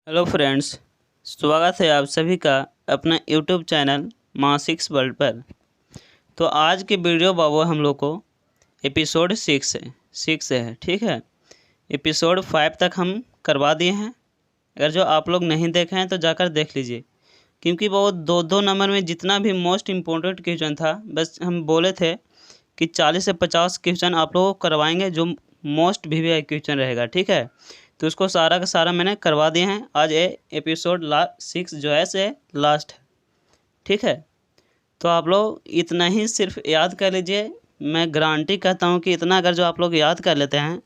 Hello friends, स्वागत है आप सभी का अपना यूट्यूब चैनल मासिक्स वर्ल्ड पर। तो आज के वीडियो बाबू हम लोग को एपिसोड 6 है, ठीक है। एपिसोड 5 तक हम करवा दिए हैं। अगर जो आप लोग नहीं देखे हैं तो जाकर देख लीजिए, क्योंकि वो दो नंबर में जितना भी मोस्ट इम्पोर्टेंट क्वेश्चन था, बस हम बोले थे कि 40 से 50 क्वेश्चन आप लोगों को करवाएंगे जो मोस्ट वीवीआई क्वेश्चन रहेगा, ठीक है। तो उसको सारा का सारा मैंने करवा दिए हैं। आज ये एपिसोड 6 जो है से लास्ट है, ठीक है। तो आप लोग इतना ही सिर्फ याद कर लीजिए। मैं गारंटी कहता हूँ कि इतना अगर जो आप लोग याद कर लेते हैं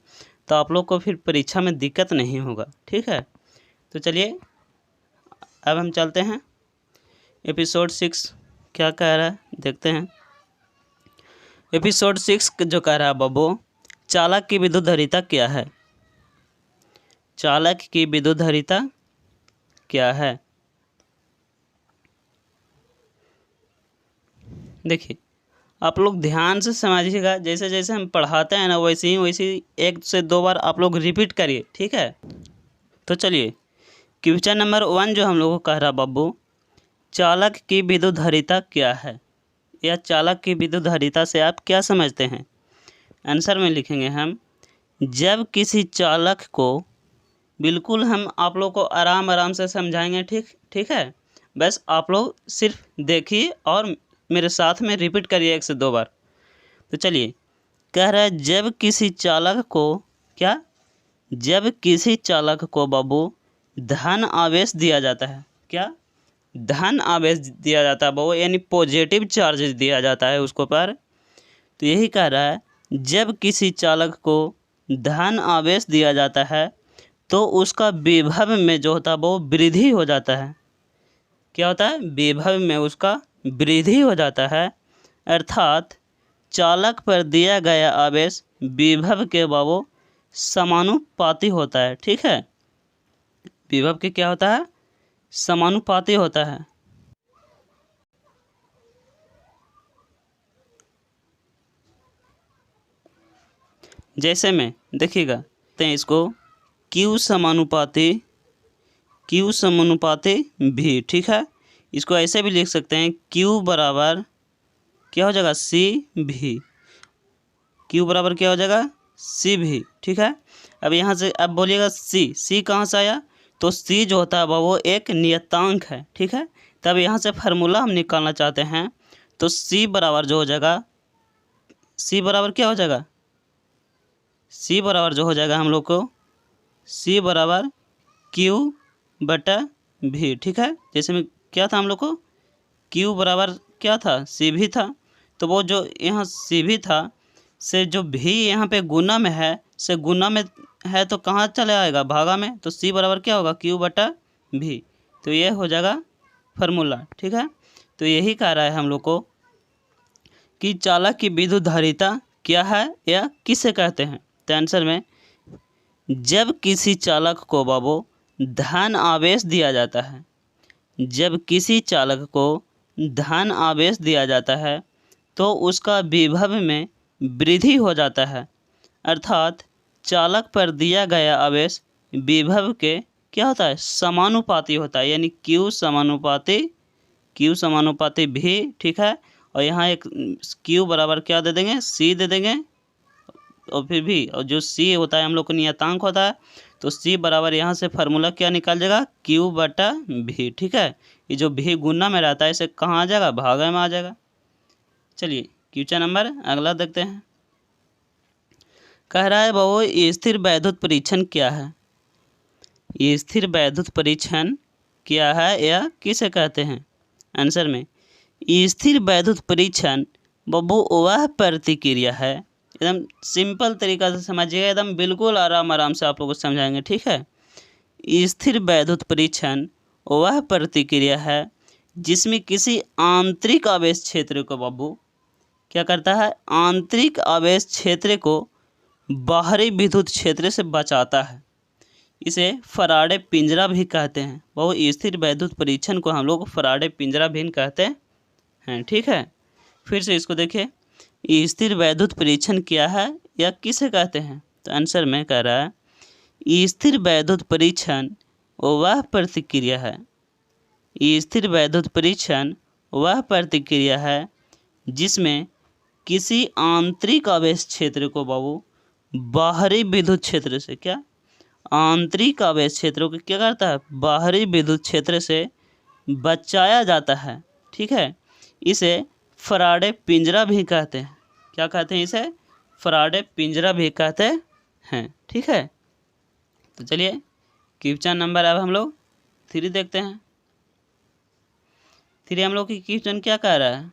तो आप लोग को फिर परीक्षा में दिक्कत नहीं होगा, ठीक है। तो चलिए अब हम चलते हैं एपिसोड 6 क्या कह रहा है देखते हैं। एपिसोड 6 जो कह रहा है बाबू, चालक की विद्युत धारिता क्या है। चालक की विद्युत धारिता क्या है। देखिए आप लोग ध्यान से समझिएगा, जैसे जैसे हम पढ़ाते हैं ना वैसे ही 1 से 2 बार आप लोग रिपीट करिए, ठीक है। तो चलिए क्वेश्चन नंबर 1 जो हम लोग को कह रहा बाबू, चालक की विद्युत धारिता क्या है, या चालक की विद्युत धारिता से आप क्या समझते हैं। आंसर में लिखेंगे हम, जब किसी चालक को, बिल्कुल हम आप लोग को आराम से समझाएंगे, ठीक है। बस आप लोग सिर्फ देखिए और मेरे साथ में रिपीट करिए 1 से 2 बार। तो चलिए कह रहा है, जब किसी चालक को क्या, जब किसी चालक को बाबू धन आवेश दिया जाता है, क्या धन आवेश दिया जाता है बाबू, यानी पॉजिटिव चार्ज दिया जाता है उसको पर। तो यही कह रहा है, जब किसी चालक को धन आवेश दिया जाता है तो उसका विभव में जो होता है वो वृद्धि हो जाता है। क्या होता है, विभव में उसका वृद्धि हो जाता है। अर्थात चालक पर दिया गया आवेश विभव के बाबू समानुपाती होता है, ठीक है। विभव के क्या होता है, समानुपाती होता है। जैसे में देखिएगा इसको Q समानुपाती भी, ठीक है। इसको ऐसे भी लिख सकते हैं, Q बराबर क्या हो जाएगा, CV। Q बराबर क्या हो जाएगा, CV, ठीक है। अब यहाँ से अब बोलिएगा C कहाँ से आया, तो C जो होता है वो एक नियतांक है, ठीक है। तब यहाँ से फार्मूला हम निकालना चाहते हैं, तो C बराबर जो हो जाएगा, C बराबर क्या हो जाएगा, C बराबर जो हो जाएगा हम लोग को, C बराबर Q/V, ठीक है। जैसे में क्या था हम लोग को, Q बराबर क्या था, CV था। तो वो जो यहाँ CV था से जो भी यहाँ पे गुना में है, से गुना में है तो कहाँ चले आएगा, भागा में। तो C बराबर क्या होगा, Q/V। तो ये हो जाएगा फार्मूला, ठीक है। तो यही कह रहा है हम लोग को कि चालक की विद्युत धारिता क्या है या किसे कहते हैं। तो आंसर में, जब किसी चालक को बाबू धन आवेश दिया जाता है, जब किसी चालक को धन आवेश दिया जाता है तो उसका विभव में वृद्धि हो जाता है। अर्थात चालक पर दिया गया आवेश विभव के क्या होता है, समानुपाती होता है, यानी Q समानुपाती भी, ठीक है। और यहाँ एक Q बराबर क्या दे देंगे, C दे देंगे, और फिर भी और जो C होता है हम लोग को नियतांक होता है, तो C बराबर यहाँ से फार्मूला क्या निकाल जाएगा, Q/V, ठीक है। ये जो भी गुना में रहता है इसे कहाँ आ जाएगा, भागा में आ जाएगा। चलिए क्वेश्चन नंबर अगला देखते हैं। कह रहा है बाबू, स्थिर वैद्युत परीक्षण क्या है। ये स्थिर वैद्युत परीक्षण क्या है या किसे कहते हैं। आंसर में, स्थिर वैद्युत परीक्षण बाबू वह प्रतिक्रिया है, एकदम सिंपल तरीका से समझिएगा, एकदम बिल्कुल आराम से आप लोगों को समझाएंगे, ठीक है। स्थिर वैद्युत परीक्षण वह प्रतिक्रिया है जिसमें किसी आंतरिक आवेश क्षेत्र को बाबू क्या करता है, आंतरिक आवेश क्षेत्र को बाहरी विद्युत क्षेत्र से बचाता है। इसे फराडे पिंजरा भी कहते हैं। बाबू स्थिर वैद्युत परीक्षण को हम लोग फराडे पिंजरा भी कहते हैं, ठीक है। फिर से इसको देखिए, स्थिर वैद्युत परीक्षण क्या है या किसे कहते हैं। तो आंसर में कह रहा है, स्थिर वैद्युत परीक्षण वह प्रतिक्रिया है। स्थिर वैद्युत परीक्षण वह प्रतिक्रिया है जिसमें किसी आंतरिक आवेश क्षेत्र को बाबू बाहरी विद्युत क्षेत्र से क्या आंतरिक आवेश क्षेत्रों को क्या करता है, बाहरी विद्युत क्षेत्र से बचाया जाता है। ठीक है, इसे फराडे पिंजरा भी कहते हैं। क्या कहते हैं इसे? फराडे पिंजरा भी कहते हैं। ठीक है, तो चलिए क्वेश्चन नंबर अब हम लोग 3 देखते हैं। 3 हम लोग की क्वेश्चन क्या कह रहा है?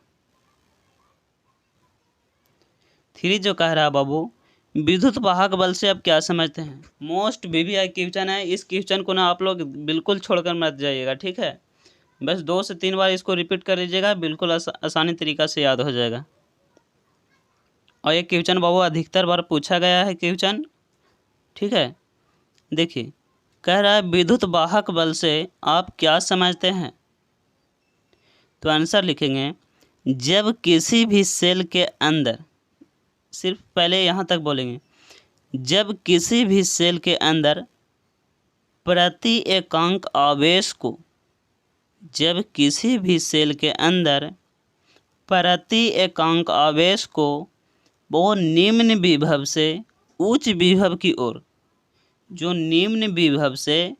3 जो कह रहा है बाबू, विद्युत वाहक बल से आप क्या समझते हैं? मोस्ट VVI क्वेश्चन है। इस क्वेश्चन को ना आप लोग बिल्कुल छोड़कर मत जाइएगा। ठीक है, बस 2 से 3 बार इसको रिपीट कर लीजिएगा, बिल्कुल आसानी तरीक़ा से याद हो जाएगा। और ये क्वेश्चन बाबू अधिकतर बार पूछा गया है क्वेश्चन। ठीक है, देखिए कह रहा है विद्युत वाहक बल से आप क्या समझते हैं? तो आंसर लिखेंगे, जब किसी भी सेल के अंदर, सिर्फ पहले यहाँ तक बोलेंगे, जब किसी भी सेल के अंदर प्रति एकांक आवेश को, जब किसी भी सेल के अंदर प्रति एकांक आवेश को वो निम्न विभव से उच्च विभव की ओर, जो निम्न विभव से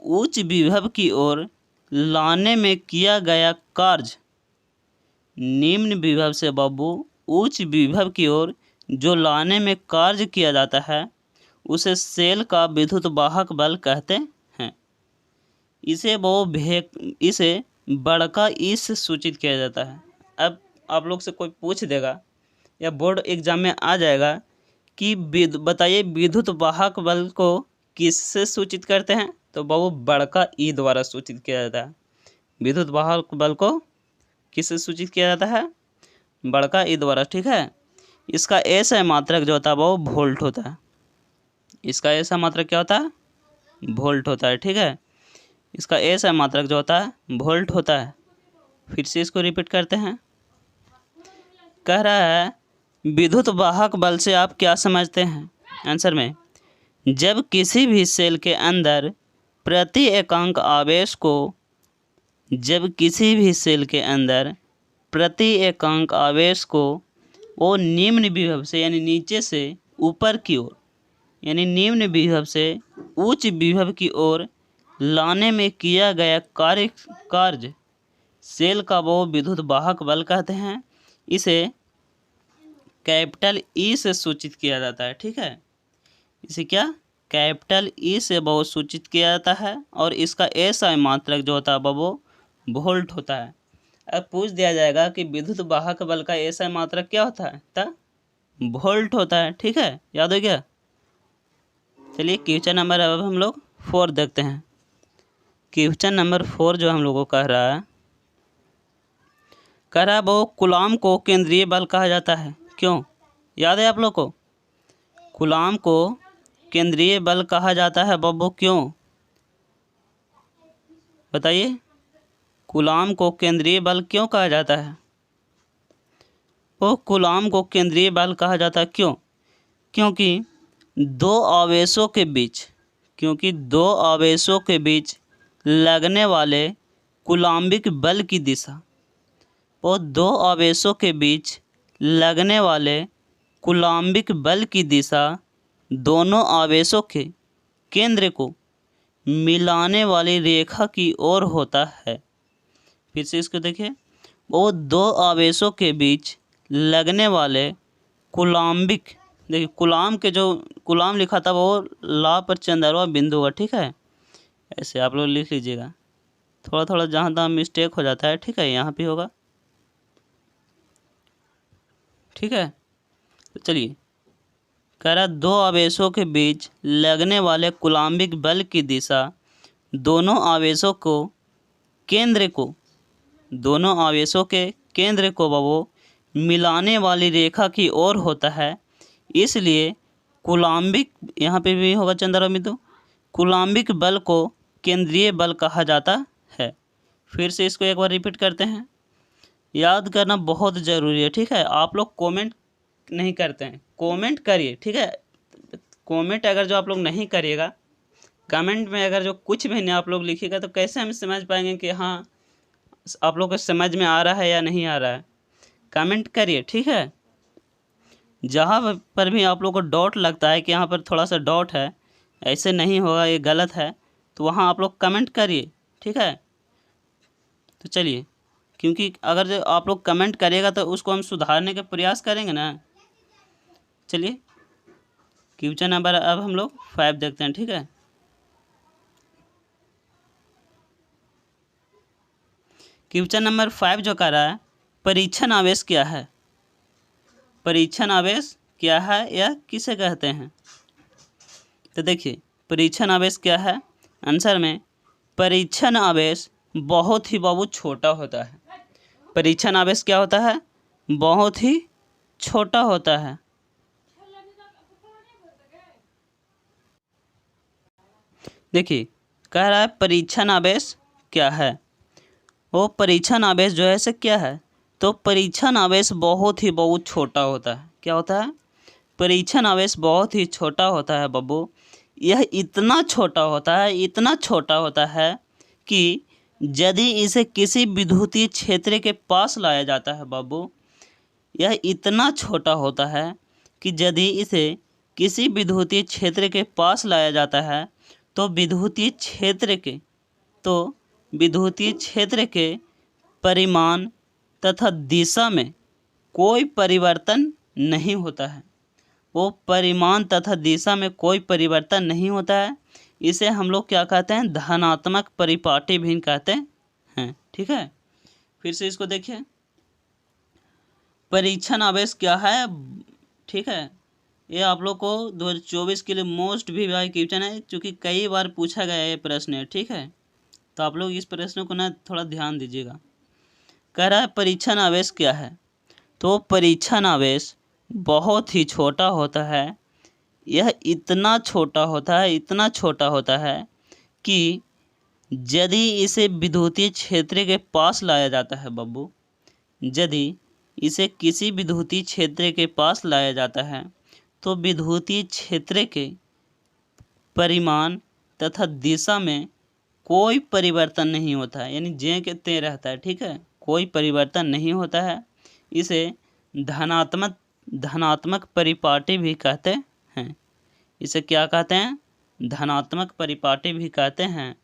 उच्च विभव की ओर लाने में किया गया कार्य, निम्न विभव से बाबू उच्च विभव की ओर जो लाने में कार्य किया जाता है उसे सेल का विद्युत वाहक बल कहते हैं। इसे बड़का ई से सूचित किया जाता है। अब आप लोग से कोई पूछ देगा या बोर्ड एग्जाम में आ जाएगा कि बताइए विद्युत वाहक बल को किससे सूचित करते हैं? तो बाबू बड़का ई द्वारा सूचित किया जाता है। विद्युत वाहक बल को किससे सूचित किया जाता है? बड़का ई द्वारा। ठीक है, इसका ऐसा मात्रक जो होता है वो वोल्ट होता है। इसका ऐसा मात्रक क्या होता है? वोल्ट होता है। ठीक है, इसका ऐसा मात्रक जो होता है वोल्ट होता है। फिर से इसको रिपीट करते हैं। कह रहा है विद्युत वाहक बल से आप क्या समझते हैं? आंसर में, जब किसी भी सेल के अंदर प्रति एकांक आवेश को, जब किसी भी सेल के अंदर प्रति एकांक आवेश को वो निम्न विभव से यानी नीचे से ऊपर की ओर, यानी निम्न विभव से उच्च विभव की ओर लाने में किया गया कार्य सेल का वो विद्युत वाहक बल कहते हैं। इसे कैपिटल ई से सूचित किया जाता है। ठीक है, इसे क्या कैपिटल ई से वो सूचित किया जाता है और इसका ऐसा मात्रक जो होता है वो वोल्ट होता है। अब पूछ दिया जाएगा कि विद्युत वाहक बल का ऐसा मात्रक क्या होता है? तो वोल्ट होता है। ठीक है, याद हो गया? चलिए क्वेश्चन नंबर अब हम लोग 4 देखते हैं। क्वेश्चन नंबर 4 जो हम लोगों को कह रहा है वो कूलाम को केंद्रीय बल कहा जाता है। क्यों? याद है आप लोग को? कूलाम को केंद्रीय बल कहा जाता है बब्बू, क्यों बताइए? कूलाम को केंद्रीय बल क्यों कहा जाता है? वो कूलाम को केंद्रीय बल कहा जाता है क्यों? क्योंकि दो आवेशों के बीच लगने वाले कूलाम्बिक बल की दिशा, वो दो आवेशों के बीच लगने वाले कूलाम्बिक बल की दिशा दोनों आवेशों के केंद्र को मिलाने वाली रेखा की ओर होता है। फिर से इसको देखिए, वो दो आवेशों के बीच लगने वाले कूलाम्बिक, देखिए कूलाम के जो कूलाम लिखा था वो ला पर चंद्रवा बिंदु होगा। ठीक है, ऐसे आप लोग लिख लीजिएगा। थोड़ा थोड़ा जहाँ तहाँ मिस्टेक हो जाता है। ठीक है, यहाँ पे होगा। ठीक है, तो चलिए कह रहा दो आवेशों के बीच लगने वाले कूलाम्बिक बल की दिशा दोनों आवेशों के केंद्र को वो मिलाने वाली रेखा की ओर होता है। इसलिए कूलाम्बिक, यहाँ पे भी होगा चंद्रवा बिंदु, कूलाम्बिक बल को केंद्रीय बल कहा जाता है। फिर से इसको एक बार रिपीट करते हैं। याद करना बहुत ज़रूरी है। ठीक है, आप लोग कमेंट नहीं करते हैं, कमेंट करिए। ठीक है, कमेंट अगर जो आप लोग नहीं करिएगा कमेंट में अगर जो कुछ भी नहीं आप लोग लिखिएगा तो कैसे हम समझ पाएंगे कि हाँ आप लोग को समझ में आ रहा है या नहीं आ रहा है। कमेंट करिए, ठीक है। जहाँ पर भी आप लोग को डॉट लगता है कि यहाँ पर थोड़ा सा डॉट है, ऐसे नहीं होगा, ये गलत है, तो वहाँ आप लोग कमेंट करिए, ठीक है। तो चलिए, क्योंकि अगर जो आप लोग कमेंट करिएगा तो उसको हम सुधारने का प्रयास करेंगे ना। चलिए क्वेश्चन नंबर अब हम लोग 5 देखते हैं, ठीक है। क्वेश्चन नंबर 5 जो कह रहा है परीक्षण आवेश क्या है। परीक्षण आवेश क्या है या किसे कहते हैं। तो देखिए परीक्षण आवेश क्या है। आंसर में परीक्षण आवेश बहुत ही बहुत छोटा होता है। परीक्षण आवेश क्या होता है, बहुत ही छोटा होता है। देखिए कह रहा है परीक्षण आवेश क्या है। वो परीक्षण आवेश जो है से क्या है, तो परीक्षण आवेश बहुत ही बहुत छोटा होता है। क्या होता है, परीक्षण आवेश बहुत ही छोटा होता है बब्बू। यह इतना छोटा होता है, इतना छोटा होता है कि यदि इसे किसी विद्युतीय क्षेत्र के पास लाया जाता है बाबू, यह इतना छोटा होता है कि यदि इसे किसी विद्युतीय क्षेत्र के पास लाया जाता है तो विद्युतीय क्षेत्र के परिमाण तथा दिशा में कोई परिवर्तन नहीं होता है। वो परिमाण तथा दिशा में कोई परिवर्तन नहीं होता है। इसे हम लोग क्या कहते हैं, धनात्मक परिपाटी भिन्न कहते हैं, ठीक है। फिर से इसको देखिए, परीक्षण आवेश क्या है, ठीक है। ये आप लोग को 2024 के लिए मोस्ट भी भाई क्वेश्चन है, क्योंकि कई बार पूछा गया है ये प्रश्न है, ठीक है। तो आप लोग इस प्रश्न को ना थोड़ा ध्यान दीजिएगा। कह रहा है परीक्षण आवेश क्या है, तो परीक्षण आवेश बहुत ही छोटा होता है। यह इतना छोटा होता है, इतना छोटा होता है कि यदि इसे विद्युतीय क्षेत्र के पास लाया जाता है बब्बू, यदि इसे किसी विद्युतीय क्षेत्र के पास लाया जाता है तो विद्युतीय क्षेत्र के परिमाण तथा दिशा में कोई परिवर्तन नहीं होता है, यानी जे के ते रहता है, ठीक है। कोई परिवर्तन नहीं होता है। इसे धनात्मक परिपाटी भी कहते हैं। इसे क्या कहते हैं, धनात्मक परिपाटी भी कहते हैं।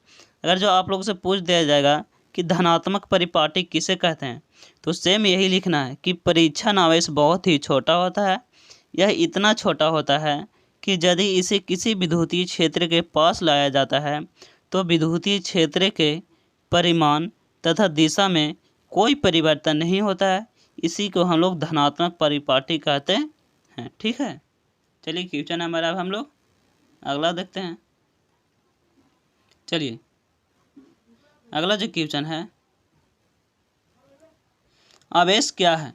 अगर जो आप लोगों से पूछ दिया जाएगा कि धनात्मक परिपाटी किसे कहते हैं, तो सेम यही लिखना है कि परीक्षण आवेश बहुत ही छोटा होता है। यह इतना छोटा होता है कि यदि इसे किसी विद्युतीय क्षेत्र के पास लाया जाता है तो विद्युतीय क्षेत्र के परिमाण तथा दिशा में कोई परिवर्तन नहीं होता है। इसी को हम लोग धनात्मक परिपाटी कहते हैं, ठीक है। चलिए क्वेश्चन नंबर अब हम लोग अगला देखते हैं। चलिए अगला जो क्वेश्चन है, आवेश क्या है।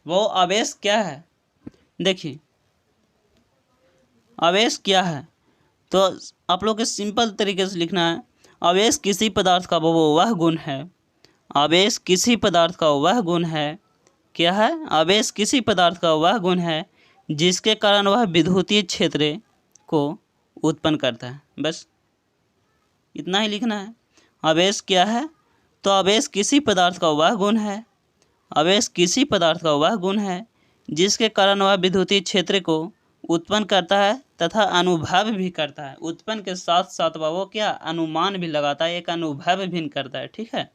वो आवेश क्या है, देखिए आवेश क्या है, तो आप लोग के सिंपल तरीके से लिखना है, आवेश किसी पदार्थ का वो वह गुण है। आवेश किसी पदार्थ का वह गुण है, क्या है, आवेश किसी पदार्थ का वह गुण है जिसके कारण वह विद्युतीय क्षेत्र को उत्पन्न करता है। बस इतना ही लिखना है। आवेश क्या है, तो आवेश किसी पदार्थ का वह गुण है। आवेश किसी पदार्थ का वह गुण है जिसके कारण वह विद्युतीय क्षेत्र को उत्पन्न करता है तथा अनुभव भी करता है। उत्पन्न के साथ साथ वो क्या अनुमान भी लगाता है, एक अनुभव भी करता है, ठीक है।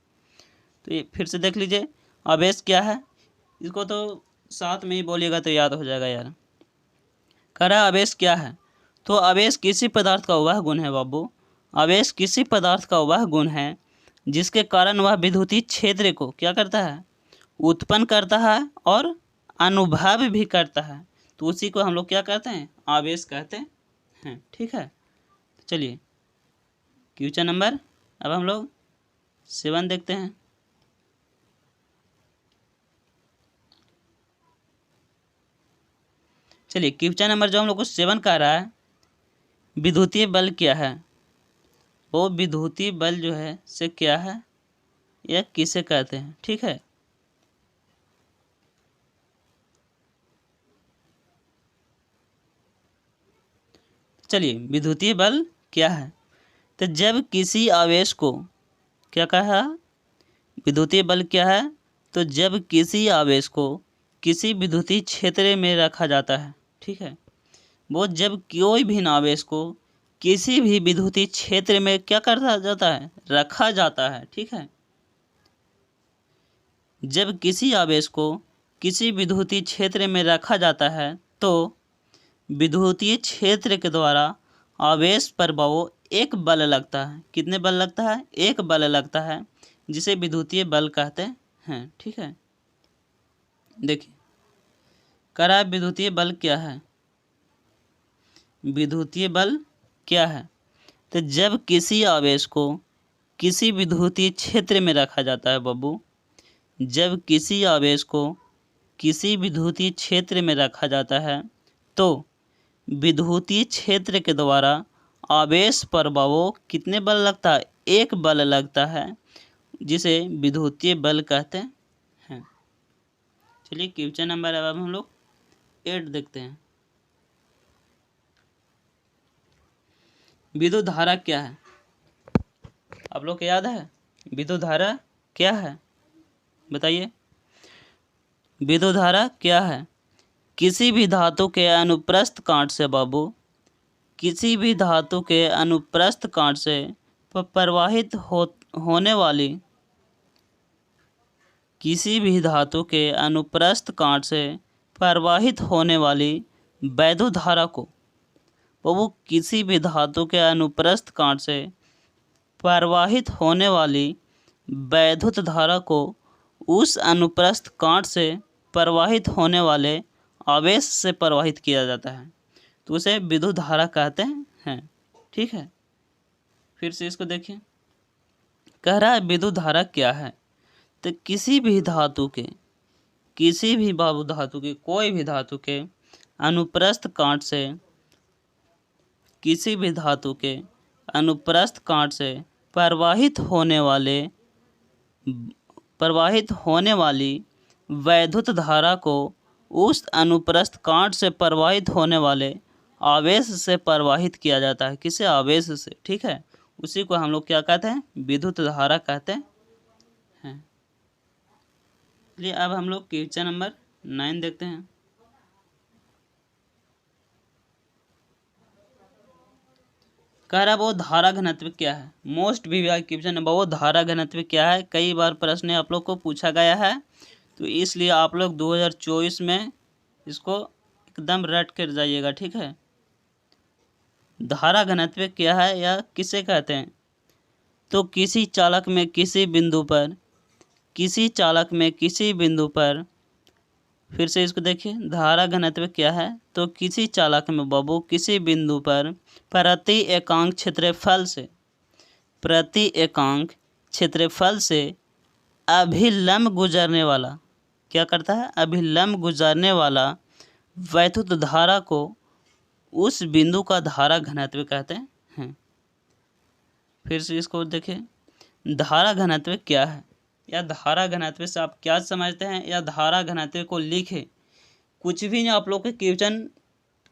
तो ये फिर से देख लीजिए, आवेश क्या है, इसको तो साथ में ही बोलिएगा तो याद हो जाएगा यार। कह रहा है आवेश क्या है, तो आवेश किसी पदार्थ का वह गुण है बाबू। आवेश किसी पदार्थ का वह गुण है जिसके कारण वह विद्युतीय क्षेत्र को क्या करता है, उत्पन्न करता है और अनुभव भी करता है। तो उसी को हम लोग क्या कहते हैं, आवेश कहते हैं, ठीक है। चलिए क्वेश्चन नंबर अब हम लोग 7 देखते हैं। चलिए क्वेश्चन नंबर जो हम लोग को 7 कह रहा है, विद्युतीय बल क्या है। वो विद्युतीय बल जो है से क्या है या किसे कहते हैं, ठीक है। चलिए विद्युतीय बल क्या है, तो जब किसी आवेश को क्या कहा, विद्युतीय बल क्या है, तो जब किसी आवेश को किसी विद्युतीय क्षेत्र में रखा जाता है, ठीक है, वो जब कोई भी आवेश को किसी भी विद्युतीय क्षेत्र में क्या करता जाता है, रखा जाता है, ठीक है। जब किसी आवेश को किसी विद्युतीय क्षेत्र में रखा जाता है तो विद्युतीय क्षेत्र के द्वारा आवेश पर बल एक बल लगता है। कितने बल लगता है, एक बल लगता है, जिसे विद्युतीय बल कहते हैं, ठीक है। देखिए कह रहा है विद्युतीय बल क्या है, विद्युतीय बल क्या है, तो जब किसी आवेश को किसी विद्युतीय क्षेत्र में रखा जाता है बाबू, जब किसी आवेश को किसी विद्युतीय क्षेत्र में रखा जाता है तो विद्युतीय क्षेत्र के द्वारा आवेश पर बल कितने बल लगता है, एक बल लगता है, जिसे विद्युतीय बल कहते हैं। चलिए क्वेश्चन नंबर अब हम लोग 8 देखते हैं। विद्युत धारा क्या है, आप लोग को याद है विद्युत धारा क्या है, बताइए। विद्युत धारा क्या है, किसी भी धातु के अनुप्रस्थ काट से बाबू, किसी भी धातु के अनुप्रस्थ काट से प्रवाहित होने वाली, किसी भी धातु के अनुप्रस्थ काट से प्रवाहित होने वाली वैद्युत धारा को बाबू, किसी भी धातु के अनुप्रस्थ काट से प्रवाहित होने वाली वैद्युत धारा को उस अनुप्रस्थ काट से प्रवाहित होने वाले आवेश से प्रवाहित किया जाता है, तो उसे विद्युत धारा कहते हैं, ठीक है। फिर से इसको देखिए, कह रहा है विद्युत धारा क्या है, तो किसी भी धातु के, किसी भी बाबू धातु के, कोई भी धातु के अनुप्रस्थ काट से, किसी भी धातु के अनुप्रस्थ काट से प्रवाहित होने वाली वैद्युत धारा को उस अनुप्रस्थ काट से प्रवाहित होने वाले आवेश से प्रवाहित किया जाता है। किसे, आवेश से, ठीक है। उसी को हम लोग क्या कहते हैं, विद्युत धारा कहते हैं। चलिए अब हम लोग क्वेश्चन नंबर 9 देखते हैं। कह रहा वो धारा घनत्व क्या है, मोस्ट वीवीआई क्वेश्चन है वो, धारा घनत्व क्या है। कई बार प्रश्न आप लोग को पूछा गया है, तो इसलिए आप लोग 2024 में इसको एकदम रट कर जाइएगा, ठीक है। धारा घनत्व क्या है या किसे कहते हैं, तो किसी चालक में किसी बिंदु पर, किसी चालक में किसी बिंदु पर, फिर से इसको देखिए, धारा घनत्व क्या है, तो किसी चालक में बाबू किसी बिंदु पर प्रति एकांक क्षेत्रफल से, प्रति एकांक क्षेत्रफल से अभिलंब गुजरने वाला, क्या करता है, अभिलंब गुजरने वाला वैद्युत धारा को उस बिंदु का धारा घनत्व कहते हैं। फिर से इसको देखिए, धारा घनत्व क्या है या धारा घनत्व से आप क्या समझते हैं, या धारा घनत्व को लिखे, कुछ भी नहीं, आप लोग के क्वेश्चन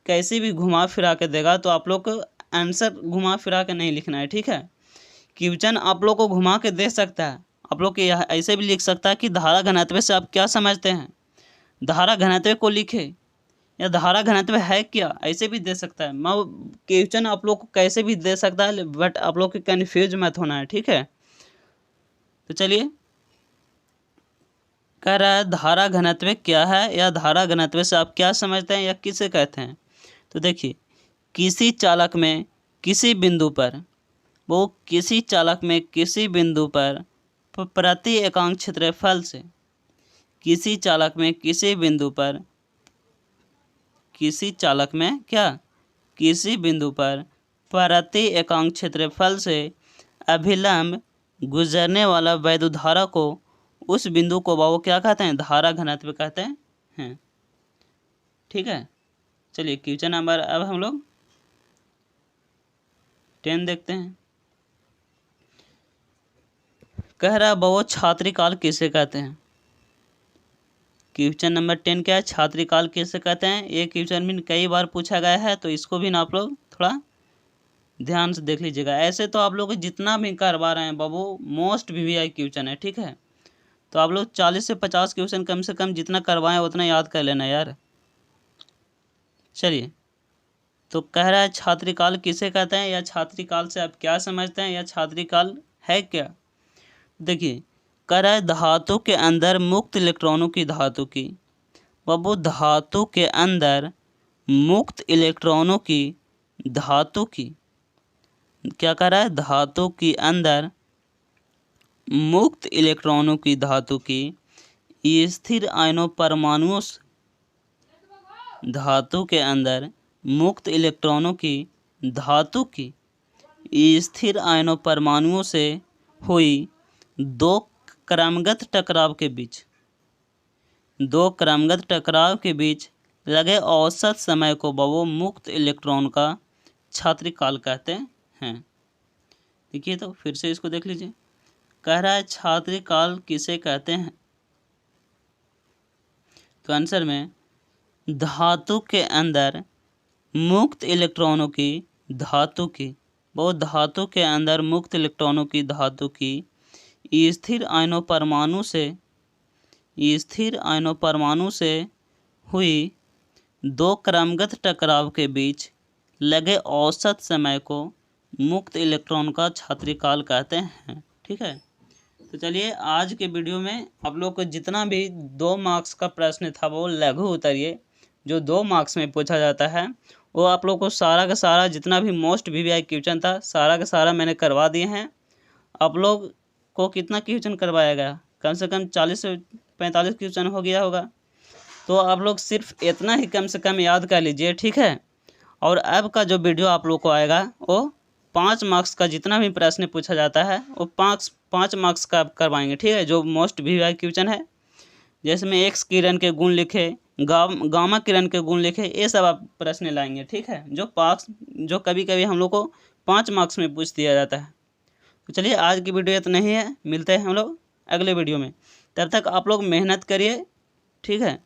कैसे भी घुमा फिरा के देगा, तो आप लोग को आंसर घुमा फिरा के नहीं लिखना है, ठीक है। क्वेश्चन आप लोग को घुमा के दे सकता है, आप लोग के ऐसे भी लिख सकता है कि धारा घनत्व से आप क्या समझते हैं, धारा घनत्व को लिखे, या धारा घनत्व है क्या, ऐसे भी दे सकता है। मैं क्वेश्चन आप लोग को कैसे भी दे सकता है, बट आप लोग के कन्फ्यूज मत होना है, ठीक है। तो चलिए, कह रहा है धारा घनत्व क्या है या धारा घनत्व से आप क्या समझते हैं या किसे कहते हैं। तो देखिए, किसी चालक में किसी बिंदु पर, वो किसी चालक में किसी बिंदु पर प्रति एकांक क्षेत्रफल से, किसी चालक में किसी बिंदु पर, किसी चालक में क्या, किसी बिंदु पर प्रति एकांक क्षेत्रफल से अभिलंब गुजरने वाला वैद्युत धारा को, उस बिंदु को वो क्या कहते हैं, धारा घनत्व कहते हैं, ठीक है। चलिए क्वेश्चन नंबर अब हम लोग 10 देखते हैं। कह रहा वो छात्री काल किसे कहते हैं। क्वेश्चन नंबर 10 क्या है, छात्री काल किसे कहते हैं। ये क्वेश्चन भी कई बार पूछा गया है, तो इसको भी ना आप लोग थोड़ा ध्यान से देख लीजिएगा। ऐसे तो आप लोग जितना भी करवा रहे हैं बाबू मोस्ट वीवीआई क्वेश्चन है, ठीक है। तो आप लोग 40 से 50 क्वेश्चन कम से कम जितना करवाएं उतना याद कर लेना यार। चलिए, तो कह रहा है छात्रीकाल किसे कहते हैं, या छात्रीकाल से आप क्या समझते हैं, या छात्रीकाल है क्या। देखिए, कह रहा है धातु के अंदर मुक्त इलेक्ट्रॉनों की, धातु की बाबू, धातु के अंदर मुक्त इलेक्ट्रॉनों की, धातु की, क्या कह रहा है, धातु के अंदर मुक्त इलेक्ट्रॉनों की, धातु की स्थिर आयनों परमाणुओं से, धातु के अंदर मुक्त इलेक्ट्रॉनों की, धातु की स्थिर आयनों परमाणुओं से हुई दो क्रमगत टकराव के बीच, दो क्रमगत टकराव के बीच लगे औसत समय को वो मुक्त इलेक्ट्रॉन का छात्रीकाल कहते हैं। देखिए, तो फिर से इसको देख लीजिए। कह रहा है छात्रीकाल किसे कहते हैं, तो आंसर में धातु के अंदर मुक्त इलेक्ट्रॉनों की, धातु की, वो धातु के अंदर मुक्त इलेक्ट्रॉनों की, धातु की स्थिर आयनों परमाणु से, स्थिर आयनों परमाणु से हुई दो क्रमगत टकराव के बीच लगे औसत समय को मुक्त इलेक्ट्रॉन का छात्रीकाल कहते हैं, ठीक है। तो चलिए, आज के वीडियो में आप लोग को जितना भी 2 मार्क्स का प्रश्न था वो लघु उत्तरीय जो 2 मार्क्स में पूछा जाता है, वो आप लोग को सारा का सारा जितना भी मोस्ट वीवीआई क्वेश्चन था सारा का सारा मैंने करवा दिए हैं। आप लोग को कितना क्वेश्चन करवाया गया, कम से कम 40 से 45 क्वेश्चन हो गया होगा। तो आप लोग सिर्फ इतना ही कम से कम याद कर लीजिए, ठीक है। और अब का जो वीडियो आप लोग को आएगा वो 5 मार्क्स का जितना भी प्रश्न पूछा जाता है वो 5 मार्क्स का करवाएंगे, ठीक है। जो मोस्ट वीवीआई क्वेश्चन है, जैसे में एक्स किरण के गुण लिखे, गामा किरण के गुण लिखे, ये सब आप प्रश्न लाएंगे, ठीक है। जो कभी कभी हम लोग को 5 मार्क्स में पूछ दिया जाता है। तो चलिए, आज की वीडियो इतना ही है, मिलते हैं हम लोग अगले वीडियो में। तब तक आप लोग मेहनत करिए, ठीक है।